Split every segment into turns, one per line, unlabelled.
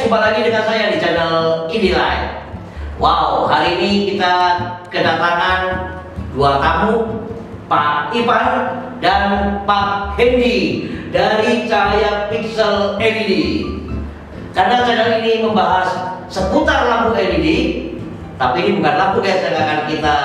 jumpa lagi dengan saya di channel Inilah. Wow, hari ini kita kedatangan dua tamu, Pak Ivan dan Pak Hendy dari Cahaya Pixel LED. Karena channel ini membahas seputar lampu LED, tapi ini bukan lampu guys yang akan kita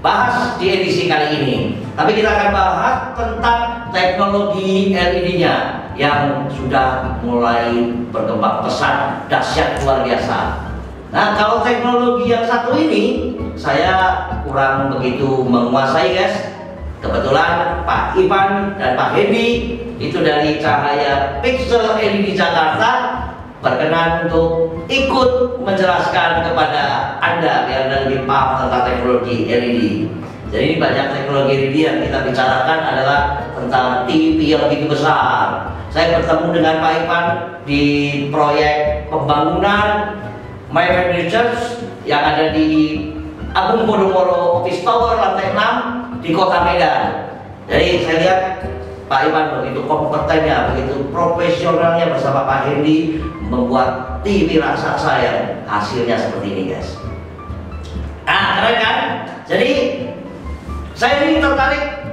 bahas di edisi kali ini. Tapi kita akan bahas tentang teknologi LED-nya yang sudah mulai berkembang pesat, dahsyat, luar biasa. Nah, kalau teknologi yang satu ini saya kurang begitu menguasai guys. Kebetulan Pak Ivan dan Pak Hendy itu dari Cahaya Pixel LED Jakarta berkenan untuk ikut menjelaskan kepada Anda biar Anda lebih paham tentang teknologi LED. Jadi banyak teknologi LED yang kita bicarakan adalah tentang TV yang begitu besar. Saya bertemu dengan Pak Ivan di proyek pembangunan My Family Church yang ada di Agung Podomoro Office Tower lantai 6 di Kota Medan. Jadi saya lihat Pak Ivan begitu kompetennya, begitu profesionalnya bersama Pak Hendy membuat TV raksasa yang hasilnya seperti ini guys. Ah, keren kan? Jadi saya ini tertarik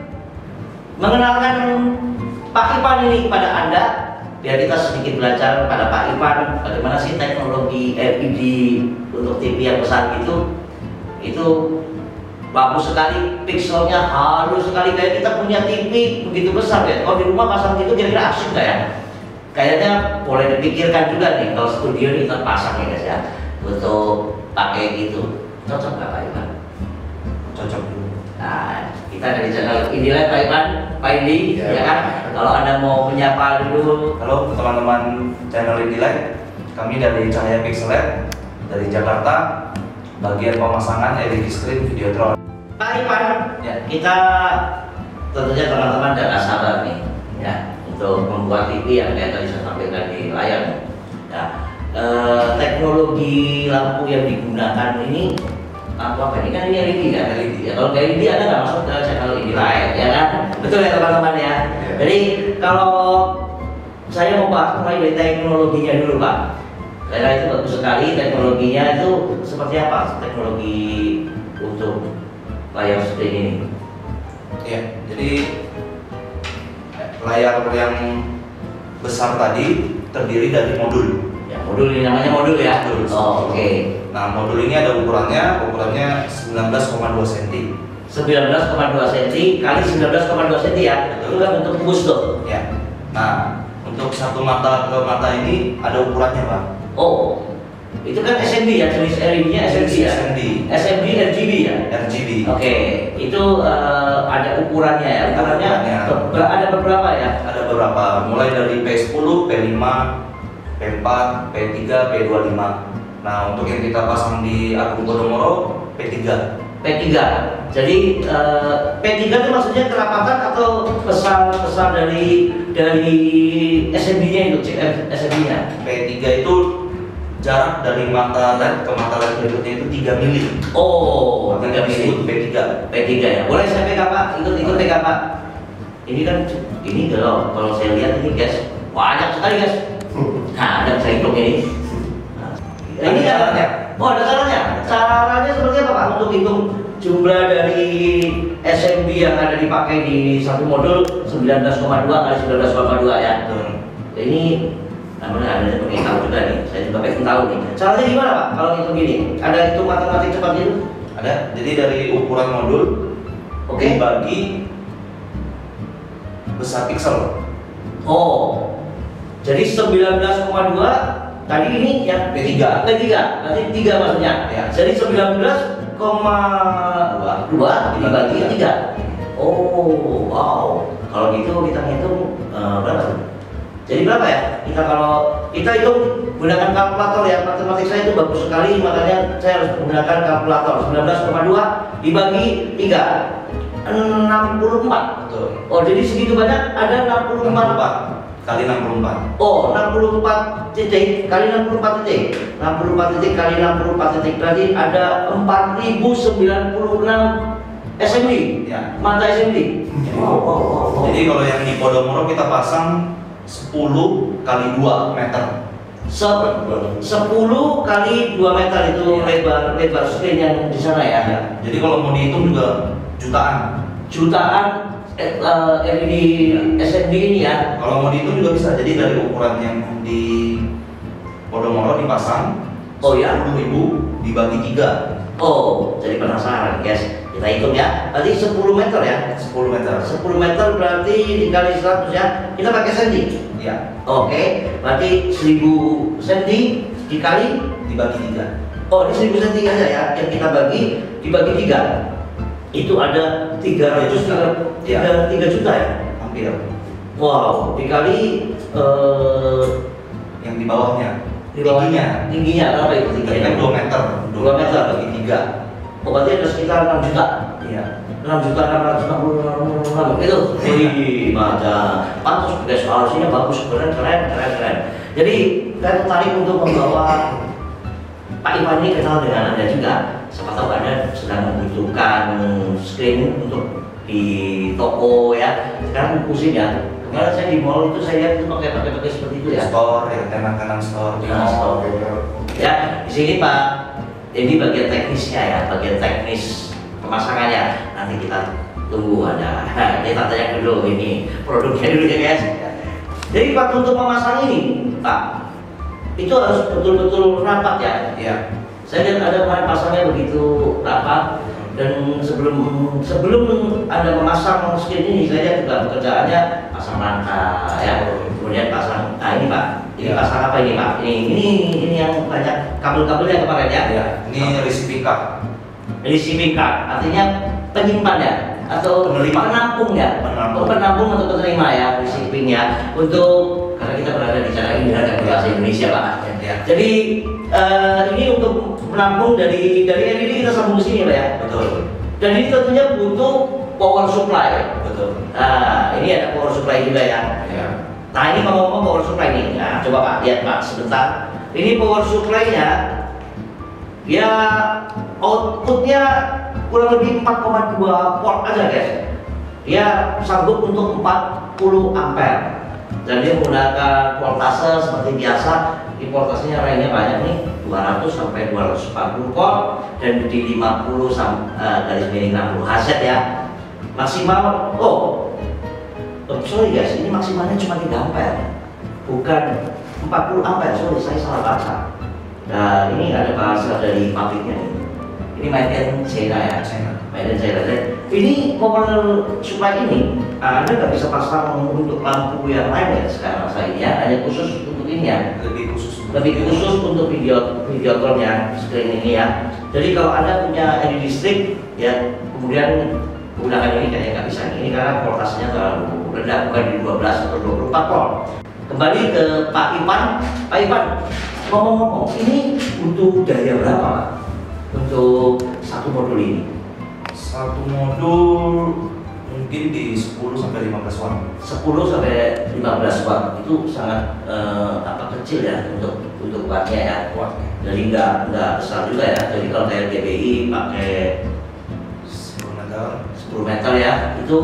mengenalkan Pak Ivan ini kepada Anda biar kita sedikit belajar pada Pak Ivan bagaimana sih teknologi LED untuk TV yang besar itu bagus sekali, pixelnya halus sekali, kayak kita punya TV begitu besar ya. Kalau di rumah pasang itu kira-kira asik nggak ya? Kayaknya boleh dipikirkan juga nih kalau studio ini kita pasang ya guys ya, untuk pakai gitu. Cocok nggak Pak Ivan?
Cocok dulu.
Nah, kita dari channel Inilah Pak Ivan, Pak Hendy, ya kan? Kalau Anda mau menyapa dulu.
Halo teman-teman channel Inilah, kami dari Cahaya Pixel LED dari Jakarta, bagian pemasangan LED screen Videotron.
Pak Ivan, ya, kita tentunya teman-teman tidak sabar nih, ya, untuk membuat TV yang kayak tadi saya tampilkan di layar. Ya, teknologi lampu yang digunakan ini lampu apa ini kan ini LED kan? LED. Ya, kalau LED Anda nggak masuk ke channel ini lain, ya kan? Betul ya teman-teman ya. Jadi kalau saya mau bahas mulai dari teknologinya dulu Pak. Karena itu bagus sekali teknologinya itu seperti apa? Teknologi untuk layar seperti ini.
Ya, jadi layar yang besar tadi terdiri dari modul.
Ya, modul ini namanya modul ya.
Modul.
Oh, oke.
Nah, modul ini ada ukurannya 19,2 cm.
19,2 cm kali 19,2 cm ya. Itu kan bentuk kubus tuh.
Ya. Nah, untuk satu mata ke mata ini ada ukurannya Pak.
Oh, itu kan SMD ya, jenis LED-nya SMD ya. SMD RGB ya.
RGB.
Oke, itu ada ukurannya ya. Ukurannya ada beberapa ya.
Ada beberapa, mulai dari P10, P5, P4, P3, P25. Nah, untuk yang kita pasang di Agung Podomoro P3.
P3. Jadi P3 itu maksudnya kerapatan atau besar dari SMD-nya itu, SMD-nya.
P3 itu jarak dari mata LED ke mata LED berikutnya itu 3 mili.
Oh, 3 mili.
P3.
P3 ya. Boleh saya pegang Pak? Ikut pegang Pak. Ini kan ini kalau saya lihat ini guys, banyak sekali guys. Nah, ada saya hitung ini. Nah, ini caranya. Oh, ada caranya. Caranya seperti apa Pak untuk hitung jumlah dari SMD yang ada dipakai di satu modul 19,2 kali 19,2 ya. Ini namanya ada pengen tahu juga nih. Saya juga pengen tahu nih. Caranya gimana Pak kalau hitung gini? Ada hitung matematik cepat gitu?
Ada. Jadi dari ukuran modul dibagi besar pixel.
Oh. Jadi 19,2 tadi ini yang
P3.
Berarti 3 maksudnya.
Ya.
Jadi 19,2 dibagi 3. Oh, wow. Kalau gitu kita hitung berapa tuh? Jadi berapa ya? Kalau kita hitung gunakan kalkulator ya, matematik saya itu bagus sekali, makanya saya harus menggunakan kalkulator. 19,2 dibagi 3. 64.
Betul.
Oh, jadi segitu banyak ada 64
kali 64.
Oh, 64 titik kali 64 titik. 64 titik kali 64 titik berarti ada 4096 SMD.
Ya.
Mata SMD.
Jadi kalau yang di Podomoro kita pasang 10 kali 2 meter.
10 kali 2 meter itu lebar screen yang di sana ya.
Jadi kalau mau dihitung juga jutaan
LED SMD ini ya.
Kalau mau dihitung juga bisa. Jadi dari ukuran yang di Podomoro dipasang,
Oh ya,
10.000 dibagi 3.
oh jadi penasaran guys. Kita hitung ya. Berarti 10 meter ya.
10 meter.
10 meter berarti dikali 100 ya. Kita pakai senti.
Ya,
Oke, berarti 1000 senti dikali.
dibagi 3.
Oh, ini 1000 senti aja ya. Yang kita bagi dibagi 3. Itu ada 3 juta ya.
Hampir.
Wow, dikali
Yang di bawahnya.
di bawah
Tingginya.
tingginya berapa itu
Tadi
tingginya?
kan 2 meter.
2 meter.
bagi 3.
Oh, berarti ada sekitar 6 juta.
Iya.
6.666 itu. Wih, mantap. Pantas guys, solusinya bagus, keren. Jadi saya tertarik untuk membawa Pak Iwan ini kenal dengan Anda juga. Siapa tahu Anda sedang membutuhkan screen untuk di toko ya. Sekarang pusing ya. Kemarin saya di mall itu saya lihat itu pakai seperti itu ya.
Store, ya kanan store.
Ya, di sini Pak, ini bagian teknisnya ya, bagian teknis pemasangannya. Nanti kita tunggu ada. Kita tanya dulu ini produknya dulu ya guys. Jadi Pak, untuk memasang ini Pak, itu harus betul-betul rapat ya.
Iya.
Saya lihat ada kemarin pasangnya begitu rapat, dan sebelum Anda memasang screen ini, saya lihat juga pekerjaannya pasang rangka ya, kemudian pasang. Nah ini Pak, ini pasang apa ini Pak? Ini yang banyak kabel-kabelnya kemarin ya.
Iya. Ini receiving card.
Receiving card artinya penyimpan ya, atau penampung ya. Penampung atau penerima ya, receiving ya. Untuk karena kita berada di sana ini ada bahasa Indonesia Pak.
Ya.
Jadi ini untuk menampung dari LED kita sambung ke sini Pak ya.
Betul.
Dan ini tentunya butuh power supply.
Betul.
Nah, ini ada power supply juga ya.
Ya.
Nah, ini ngomong power supply nih. Nah, coba Pak lihat Pak sebentar. Ini power supply-nya ya outputnya kurang lebih 4,2 volt aja guys. Dia sanggup untuk 40 ampere. Dan dia menggunakan voltase seperti biasa. Di voltasenya range-nya banyak nih, 200 sampai 240 volt, dan di 50 garis miring 60 Hz ya. Maksimal, sorry guys, ini maksimalnya cuma 3 ampere, bukan 40 ampere. Sorry, saya salah baca. Nah, ini ada bahasa dari pabriknya nih. Ini made in China ya. Made in China. Ini power supply ini Anda nggak bisa pasang untuk lampu yang lain ya sekarang saya ya, hanya khusus untuk ini ya. Lebih khusus untuk video callnya screen ini ya. Jadi kalau Anda punya LED listrik ya, kemudian menggunakan ini kayaknya nggak bisa ini karena voltasenya terlalu rendah, bukan di 12 atau 24 volt. Kembali ke Pak Ipan. Pak Ipan, ngomong-ngomong, ini butuh daya berapa Pak untuk satu modul ini?
Satu modul mungkin di 10 sampai 15 watt.
10 sampai 15 watt itu sangat kecil ya untuk wattnya ya. Jadi nggak besar juga ya. Jadi kalau kayak GBI pakai 10 meter ya, itu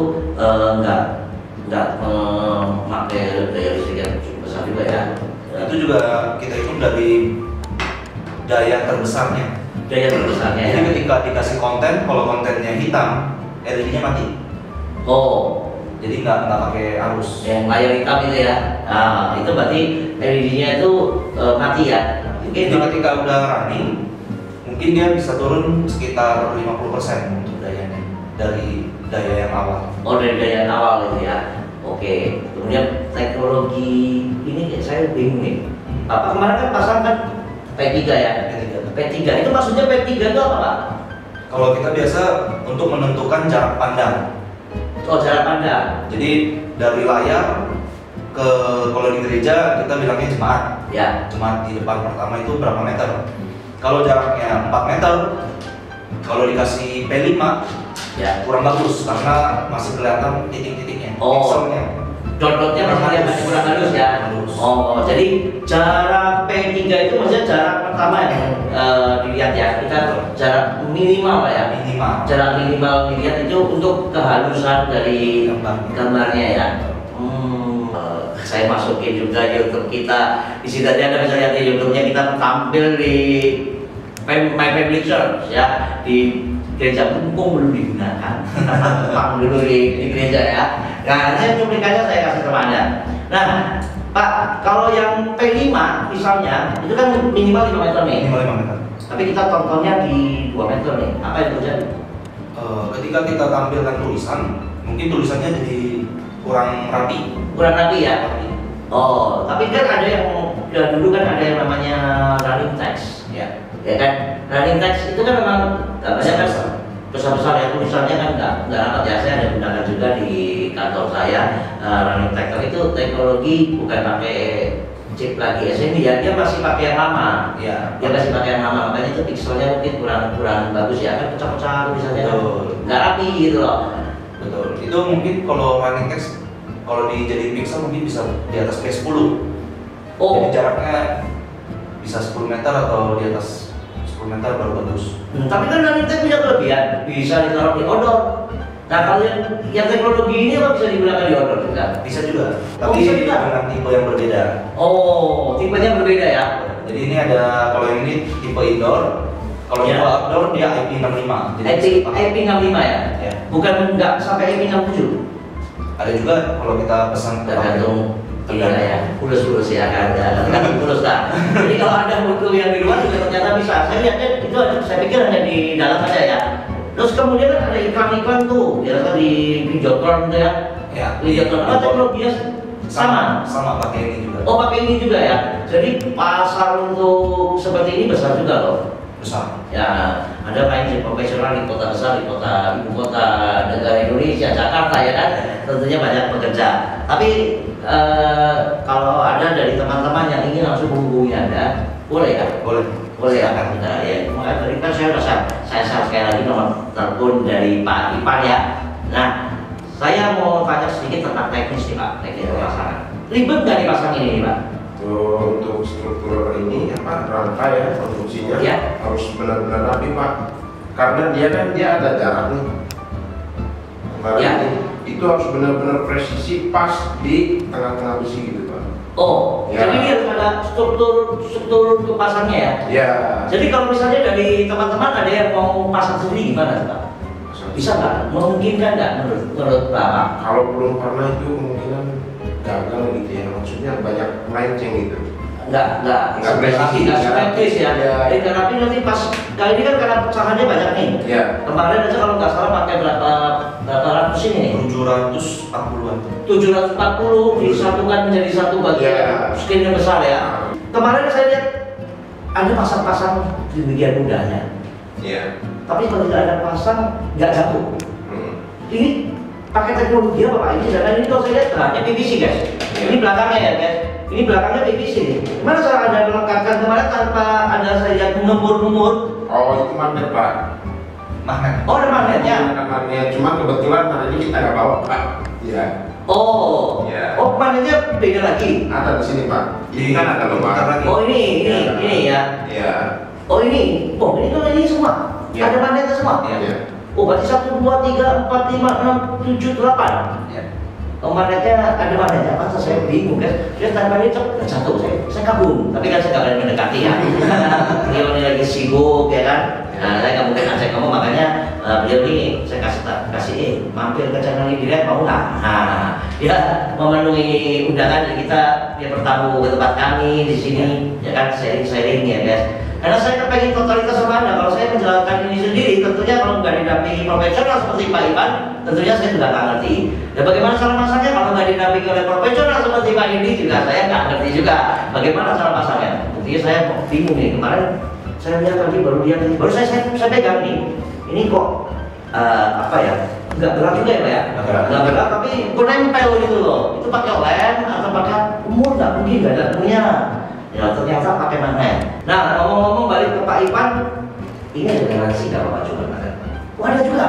nggak memakai daya listrik yang cukup besar juga ya.
Itu juga kita hitung dari daya terbesarnya.
Ya.
Jadi ketika dikasih konten, kalau kontennya hitam, LED-nya mati.
Oh,
jadi nggak pakai arus.
Yang layar hitam itu ya. Nah, itu berarti LED-nya itu mati ya.
Mungkin ketika udah running, mungkin dia bisa turun sekitar 50% untuk dayanya dari daya yang awal.
Oh, dari daya yang awal itu ya. Oke. Kemudian teknologi ini saya bingung nih. Bapak kemarin kan pasang kan P3 ya. P3 itu maksudnya P3 itu apa Pak?
Kalau kita biasa untuk menentukan jarak pandang.
Oh, jarak pandang.
Jadi dari layar ke, kalau di gereja kita bilangnya jemaat.
Ya.
Jemaat di depan pertama itu berapa meter? Kalau jaraknya 4 meter, kalau dikasih P5 ya kurang bagus karena masih kelihatan titik-titiknya. Pixelnya.
Dot-dotnya masih kurang halus ya. Oh, jadi jarak P3 itu maksudnya jarak pertama yang dilihat ya. Kita jarak minimal Pak ya. Jarak minimal dilihat itu untuk kehalusan dari gambarnya ya. saya masukin juga YouTube kita. Di situ Anda bisa lihat di YouTube-nya kita tampil di My Family Church ya, di gereja Punggung belum digunakan, tampil dulu di gereja ya. Nah, saya cuplikannya saya kasih ke Anda. Nah, Pak, kalau yang P5 misalnya, itu kan minimal 5 meter nih.
Minimal 5 meter.
Tapi kita tontonnya di 2 meter nih. Apa yang terjadi?
Ketika kita tampilkan tulisan, mungkin tulisannya jadi kurang rapi.
Kurang rapi ya?
Rapi.
Oh, tapi kan ada yang dulu kan ada yang namanya running text,
Ya.
ya kan? Running text itu kan memang banyak kan besar-besar ya, tulisannya kan nggak rapat ya. Saya ada gunakan juga di kantor saya running text, tapi itu teknologi bukan pakai chip lagi SMI ya, dia masih pakai yang lama.
Ya.
Dia masih pakai yang lama, makanya itu pixelnya mungkin kurang bagus ya, kan pecah-pecah tulisannya kan nggak rapi gitu loh.
Betul. Itu mungkin kalau running text kalau dijadiin pixel mungkin bisa di atas P10.
Oh.
Jadi jaraknya bisa 10 meter atau di atas 10 meter baru bagus.
Tapi kan running text punya kelebihan, bisa ditaruh di odor. Nah, kalau yang teknologi ini apa bisa digunakan di odor juga?
Bisa juga.
Oh,
Tapi
bisa juga?
dengan tipe yang berbeda.
Oh, tipenya berbeda ya?
Jadi ini ada, kalau yang ini tipe indoor, kalau
Ya.
tipe outdoor dia IP65.
IP65 ya?
Ya.
Bukan nggak sampai IP67?
Ada juga kalau kita pesan ke
Tergantung. Iya ya, mulus-mulus ya kan, tergantung mulus lah. Jadi kalau ada mutu yang di luar juga ternyata bisa. Saya lihatnya itu, saya pikir hanya di dalam aja ya. Terus kemudian kan ada iklan-iklan tuh, biasa di Pinjotron tuh ya.
Ya.
Pinjotron, apa teknologinya sama?
Sama pakai ini juga.
Oh, pakai ini juga ya. Jadi pasar untuk seperti ini besar juga loh.
Besar.
Ya, ada main di profesional di kota besar, di kota ibu kota negara Indonesia, Jakarta ya kan. Tentunya banyak pekerja. Tapi kalau ada dari teman-teman yang ingin langsung menghubungi Anda, boleh kan?
Boleh.
Boleh ya kan? Nah, ya, makanya tadi kan saya udah saya sekali lagi nomor telepon dari Pak Ipan ya. Nah, saya mau tanya sedikit tentang teknis nih Pak, teknis pemasangan. Ribet nggak dipasang ini nih Pak?
Untuk struktur ini apa rangkai ya konstruksinya
Ya.
harus benar-benar rapi Pak, karena dia ada jarak nih. Kemarin
Ya.
itu harus benar-benar presisi pas di tengah-tengah besi gitu Pak.
Oh,
Ya.
jadi ini harus ada struktur untuk pasangnya ya?
Ya.
Jadi kalau misalnya dari teman-teman ada yang mau pasang sendiri gimana Pak? Bisa nggak? Memungkinkan nggak menurut Bapak?
Kalau belum pernah itu kemungkinan gagal gitu ya, maksudnya banyak melenceng gitu.
Nggak
presisi,
nggak
nggak
simetris ya.
rapi. Ya.
Jadi nggak rapi nanti pas kali ini kan karena pecahannya banyak nih.
Ya.
Kemarin aja kalau nggak salah pakai berapa ratus ini nih?
740-an.
740 disatukan menjadi satu bagian
Ya.
skin yang besar ya. Kemarin saya lihat ada pasang-pasang demikian mudahnya.
Iya.
Tapi kalau tidak ada pasang nggak jatuh. Ini pakai teknologi apa Pak? Ini jangan ini kalau saya lihat bahannya PVC guys. Ini belakangnya ya guys. Ini belakangnya PVC. Gimana cara Anda melengkapkan kemarin tanpa ada saya lihat ngemur-ngemur?
Oh itu magnet Pak.
Magnet.
Oh ada magnetnya.
Magnetnya, cuman kebetulan hari ini kita nggak bawa Pak. Iya.
Oh.
Ya.
Oh magnetnya beda lagi.
Ada di sini Pak. Ini kan ada loh Pak.
Oh ini ya.
Iya.
Oh ini. Oh ini tuh ini semua.
Ya.
Ada magnetnya semua.
Iya.
Oh berarti 1, 2, 3, 4, 5, 6, 7, 8.
Ya.
Oh magnetnya ada magnetnya apa? Saya bingung guys. Dia tangannya jatuh. Saya kagum. Tapi kan saya nggak berani mendekati ya. Beliau ini lagi sibuk ya kan. Nah saya nggak mungkin ajak kamu makanya beliau ini saya kasih mampir ke channel ini dilihat mau nggak? Nah dia memenuhi undangan jadi dia bertamu ke tempat kami di sini ya kan sharing ya guys. Karena saya kepengen totalitas sama Anda. Kalau saya menjalankan ini sendiri, tentunya kalau nggak didampingi profesional seperti Pak Ipan, tentunya saya juga nggak ngerti. Dan bagaimana cara masaknya kalau nggak didampingi oleh profesional seperti Pak Indi juga saya nggak ngerti juga. Bagaimana cara masaknya? Tentunya saya bingung nih. Kemarin saya lihat tadi baru saya pegang nih. Ini kok apa ya? Nggak berat juga ya Pak ya? Nggak berat tapi kok nempel gitu loh. Itu pakai lem atau pakai umur nggak mungkin nggak ada punya. Ya ternyata pakai magnet. Nah ngomong-ngomong balik ke Pak Ipan, ini ada garansi nggak Bapak coba magnet? Oh ada juga.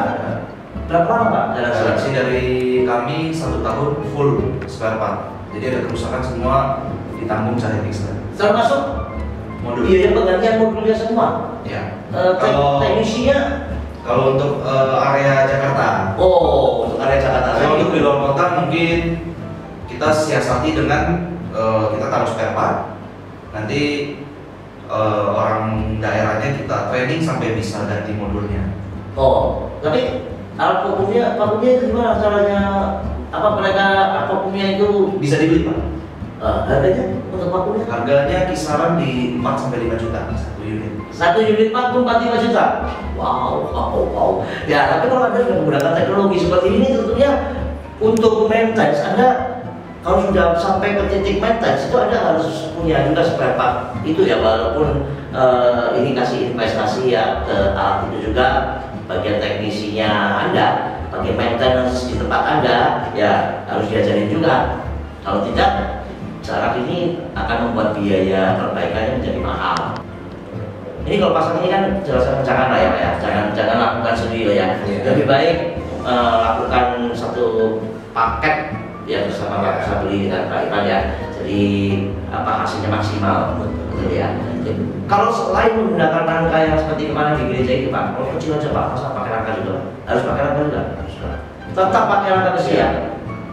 Berapa lama Pak
Garansi dari kami 1 tahun full spare part. Jadi ada kerusakan semua ditanggung secara ekstra.
Termasuk
Modul.
biaya penggantian modulnya semua.
Ya.
Teknisinya.
Kalau untuk area Jakarta.
Oh untuk area Jakarta.
Kalau untuk di luar kota mungkin kita kita siasati dengan kita taruh spare part. Nanti orang daerahnya kita training sampai bisa ganti modulnya.
Oh, tapi alat vakumnya itu gimana caranya? Apa mereka vakumnya itu
Bisa dibeli Pak.
harganya untuk vakumnya?
Harganya kisaran di 4 sampai 5 juta satu unit.
Satu unit vakum 45 juta. Wow. Ya, tapi kalau Anda sudah menggunakan teknologi seperti ini, tentunya untuk maintenance Anda kalau sudah sampai ke titik maintenance itu Anda harus punya juga spare part itu ya, walaupun ini kasih investasi ya ke alat itu juga, bagian teknisinya Anda, bagian maintenance di tempat Anda ya harus diajarin juga. Kalau tidak, cara ini akan membuat biaya perbaikannya menjadi mahal. Ini kalau pasang ini kan jangan lah ya, jangan lakukan sendiri ya. Lebih baik lakukan satu paket ya bersama Pak bisa beli dengan Pak Ipan ya. Jadi hasilnya maksimal, betul ya. Jadi, kalau selain menggunakan rangka yang seperti kemarin di gereja itu Pak, kalau kecil aja Pak, masa pakai rangka juga? Harus pakai rangka juga? Tetap pakai rangka besi ya.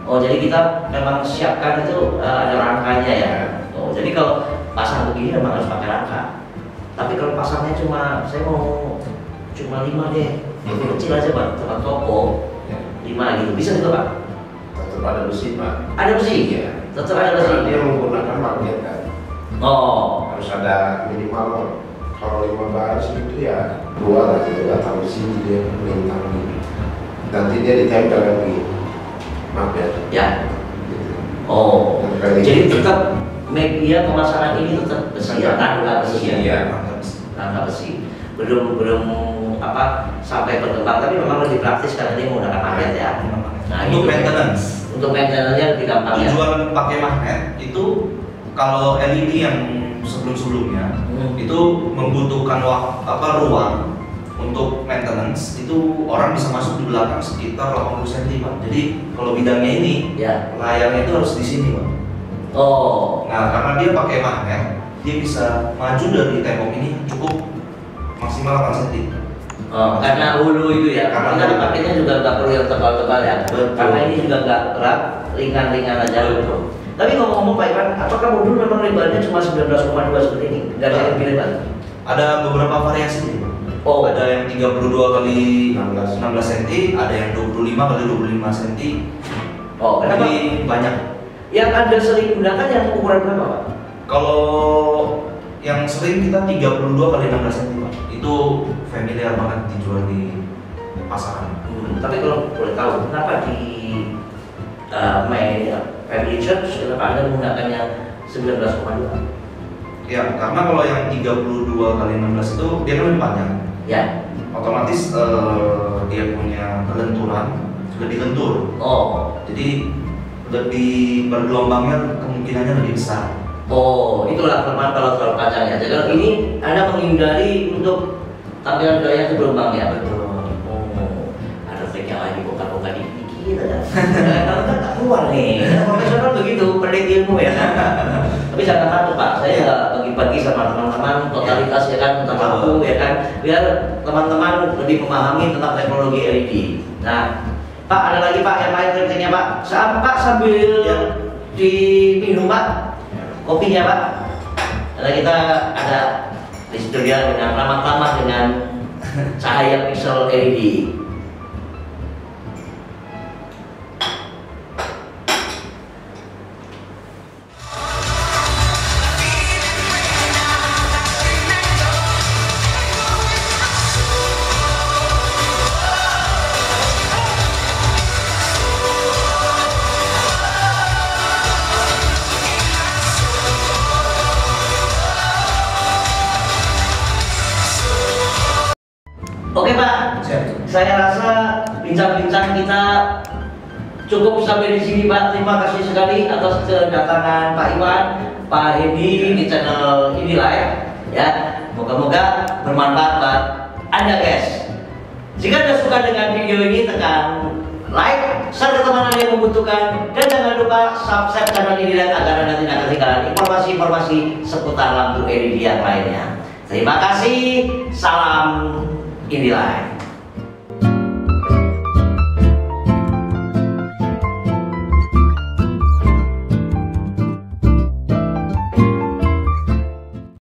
Oh, jadi kita memang siapkan itu ada rangkanya ya. Oh, jadi kalau pasang begini memang harus pakai rangka. Tapi kalau pasangnya saya mau cuma 5 deh, kecil aja Pak, tempat toko 5 gitu, bisa juga Pak?
Tetap ada besi Pak.
Ada besi?
Iya.
Tetap ada besi?
Karena dia menggunakan magnet kan.
Oh.
Harus ada minimal, kalau 5 baris itu ya 2 lah, gitu, atau besi dia melintang gitu. Nanti dia ditempel lagi magnet.
Ya.
Gitu.
Oh. Jadi
Gitu.
tetap media pemasangan ini tetap besi ya, rangka besi ya.
Iya.
Rangka besi. Belum sampai berkembang, tapi memang lebih praktis karena dia menggunakan magnet ya. Nah,
Untuk
gitu.
maintenance.
Untuk maintenance-nya lebih gampang ya.
Tujuan pakai magnet itu kalau LED yang sebelum-sebelumnya itu membutuhkan ruang untuk maintenance, itu orang bisa masuk di belakang sekitar 80 cm Pak. Jadi kalau bidangnya ini
Ya.
layarnya itu harus di sini Pak.
Oh.
Nah, karena dia pakai magnet, dia bisa maju dari tembok ini cukup maksimal 8 cm.
Oh, karena hulu itu ya.
Karena
Karena
hulu.
paketnya juga nggak perlu yang tebal-tebal ya.
Betul.
Karena ini juga nggak berat, ringan-ringan aja.
Betul.
Tapi ngomong-ngomong Pak Iwan, apakah modul memang lebarnya cuma 19,2 seperti ini? Nggak ada yang lebih lebar?
Ada beberapa variasi nih Pak.
Oh.
Ada yang 32 kali
16
cm, ada yang 25 kali 25 cm.
Oh, kenapa?
Jadi banyak.
Yang Anda sering gunakan yang ukuran berapa Pak?
Kalau yang sering kita 32 kali 16 cm Pak. Itu familiar banget dijual di pasaran.
Tapi kalau boleh tahu, kenapa di Family Church kenapa Anda menggunakan yang 19,2?
Ya, karena kalau yang 32 kali 16 itu dia kan lebih panjang.
Ya.
Otomatis dia punya kelenturan, lebih lentur.
Oh.
Jadi lebih bergelombangnya kemungkinannya lebih besar.
Oh, itulah kelemahan kalau terlalu panjang ya. Jadi kalau ini Anda menghindari untuk tampilan gaya itu bergelombang ya.
Betul.
Oh, ada trik yang lagi buka-buka dikit aja. Kalau kan tak keluar nih. Profesional begitu, pelit ilmu ya kan. Tapi jangan takut Pak, saya bagi-bagi sama teman-teman totalitas ya kan tentang lampu ya kan, biar teman-teman lebih memahami tentang teknologi LED. Nah, Pak ada lagi Pak yang lain triknya Pak. Pak sambil diminum Pak kopinya Pak. Karena kita ada di studio dengan ramah-ramah dengan cahaya pixel LED. Oke Pak, saya rasa bincang-bincang kita cukup sampai di sini Pak. Terima kasih sekali atas kedatangan Pak Iwan, Pak Hendy di channel ini live ya. Moga-moga bermanfaat buat Anda guys. Jika Anda suka dengan video ini, tekan like, share ke teman Anda yang membutuhkan, dan jangan lupa subscribe channel ini agar Anda tidak ketinggalan informasi-informasi seputar lampu LED yang lainnya. Terima kasih, salam Indie Live.